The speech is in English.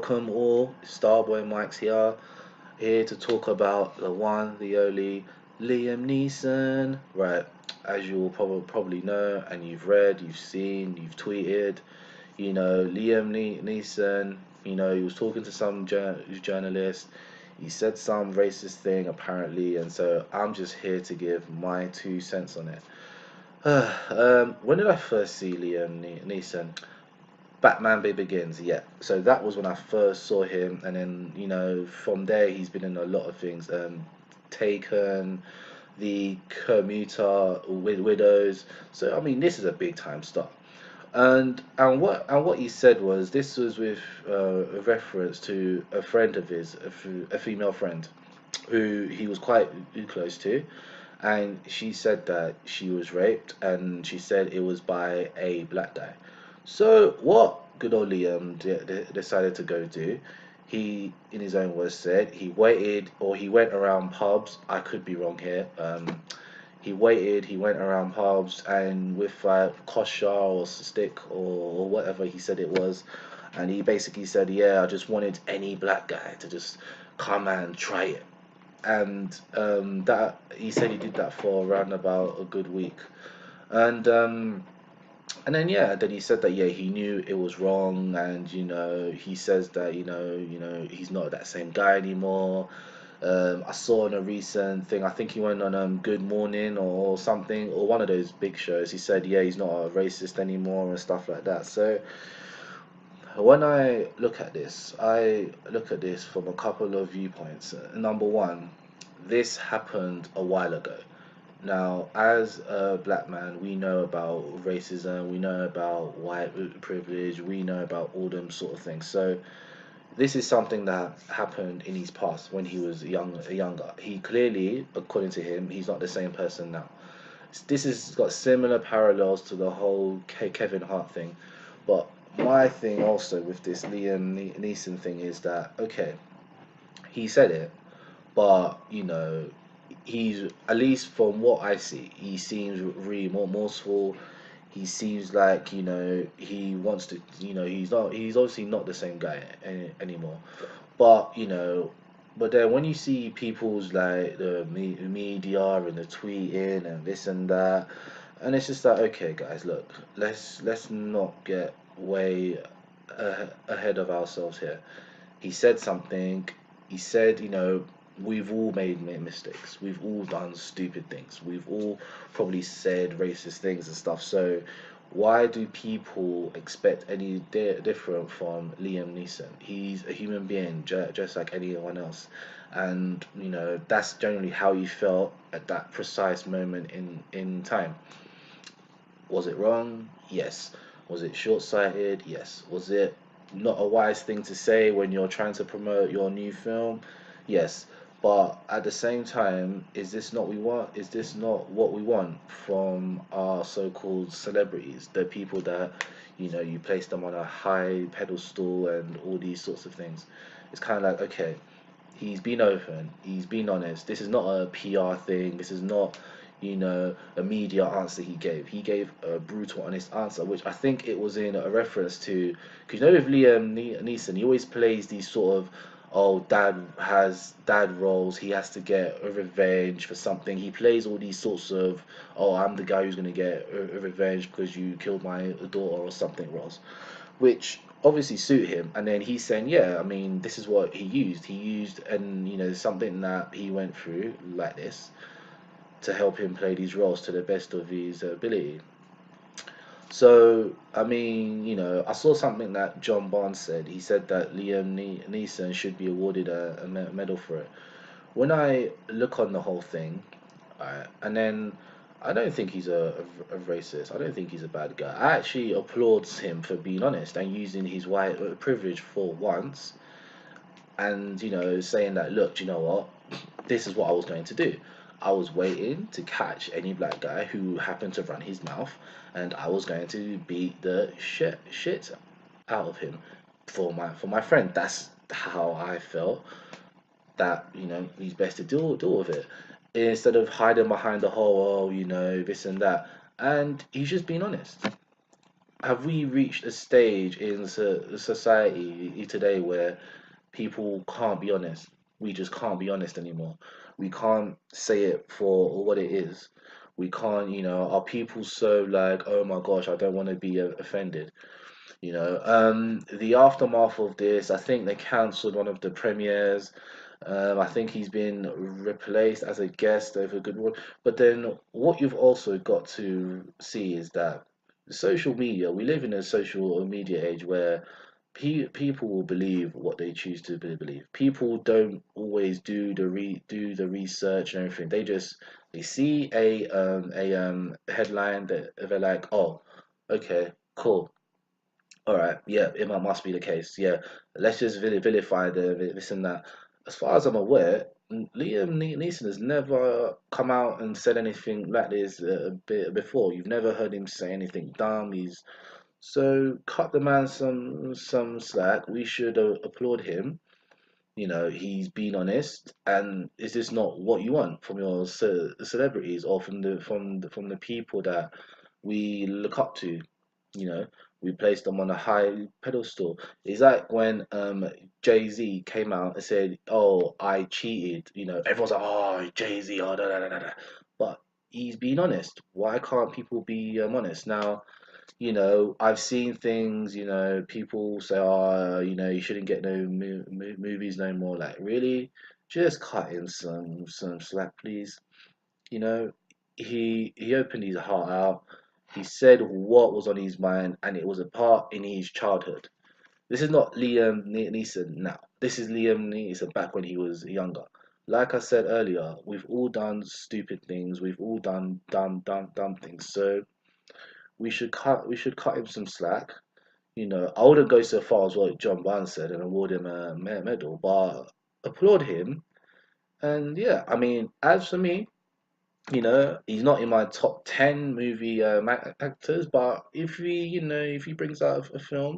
Welcome all, Starboy Mike's here to talk about the one, the only Liam Neeson. Right, as you all probably know, and you've read, you've seen, you've tweeted. Liam Neeson. He was talking to some journalist. He said some racist thing apparently, and so I'm just here to give my 2 cents on it. When did I first see Liam Neeson? Batman Begins, yeah. So that was when I first saw him, and then from there he's been in a lot of things. Taken, the Commuter, Widows. So I mean, this is a big time star. And what he said was this was with a reference to a friend of his, a female friend, who he was quite close to, and she said that she was raped, and she said it was by a black guy. So what good old Liam decided to go do? He, in his own words, said he waited, or he went around pubs. I could be wrong here. He waited. He went around pubs and with kosher or stick or whatever he said it was, and he basically said, "Yeah, I just wanted any black guy to just come and try it." And that he said he did that for around about a good week, and and then yeah, then he said that yeah he knew it was wrong, and he says that he's not that same guy anymore. I saw on a recent thing, I think he went on Good Morning or something, or one of those big shows. He said yeah he's not a racist anymore and stuff like that. So when I look at this from a couple of viewpoints. Number one, this happened a while ago. Now, as a black man, we know about racism, we know about white privilege, we know about all them sort of things. So this is something that happened in his past when he was younger. He clearly, according to him, he's not the same person now. This has got similar parallels to the whole Kevin Hart thing. But my thing also with this Liam Neeson thing is that, okay, he said it, but he's, at least from what I see, he seems really more remorseful. He seems like he wants to. He's obviously not the same guy anymore. But but then when you see people's like the media and the tweeting and this and that, and it's just like, okay, guys, look, let's not get way ahead of ourselves here. He said something. He said, we've all made mistakes. We've all done stupid things. We've all probably said racist things and stuff. So why do people expect any different from Liam Neeson? He's a human being, just like anyone else. And that's generally how he felt at that precise moment in time. Was it wrong? Yes. Was it short-sighted? Yes. Was it not a wise thing to say when you're trying to promote your new film? Yes. But at the same time, is this not we want? Is this not what we want from our so-called celebrities, the people that you place them on a high pedestal and all these sorts of things? It's kind of like, okay, he's been open, he's been honest. This is not a PR thing. This is not a media answer he gave. He gave a brutal, honest answer, which I think it was in a reference to, because with Liam Neeson, he always plays these sort of, oh, dad has dad roles. He has to get a revenge for something. He plays all these sorts of, oh, I'm the guy who's gonna get a revenge because you killed my daughter or something roles, which obviously suit him. And then he's saying, yeah, I mean, this is what he used. He used, and something that he went through like this to help him play these roles to the best of his ability. So, I mean, I saw something that John Barnes said. He said that Liam Neeson should be awarded a medal for it. When I look on the whole thing, and then I don't think he's a racist. I don't think he's a bad guy. I actually applaud him for being honest and using his white privilege for once, and saying that, look, do you know what? This is what I was going to do. I was waiting to catch any black guy who happened to run his mouth, and I was going to beat the shit out of him for my friend. That's how I felt that he's best to deal with it, instead of hiding behind the whole, oh, this and that. And he's just being honest. have we reached a stage in society today where people can't be honest? We just can't be honest anymore. We can't say it for what it is. We can't, are people so like, oh my gosh, I don't want to be offended? The aftermath of this, I think they cancelled one of the premieres. I think he's been replaced as a guest over Goodwood. But then what you've also got to see is that social media, we live in a social media age where people will believe what they choose to believe. People don't always do the research and everything. They see a headline that they're like, oh, okay, cool. All right, yeah, must be the case. Yeah, let's just vilify this and that. As far as I'm aware, Neeson has never come out and said anything like this before. You've never heard him say anything dumb. So cut the man some slack. We should applaud him. He's been honest, and is this not what you want from your celebrities or from the people that we look up to? You know, we placed them on a high pedestal. It's like when Jay-Z came out and said, "Oh, I cheated." Everyone's like, "Oh, Jay-Z, oh, da, da, da, da, da." But he's being honest. Why can't people be honest now? I've seen things, people say, oh, you shouldn't get no movies no more. Like, really? Just cut him some slack, please. You know, he opened his heart out. He said what was on his mind, and it was a part in his childhood. This is not Liam Neeson now. This is Liam Neeson back when he was younger. Like I said earlier, we've all done stupid things. We've all done dumb things. So we should cut him some slack. I wouldn't go so far as what John Barnes said and award him a medal, but applaud him. And yeah, I mean, as for me, he's not in my top 10 movie actors, but if he brings out a film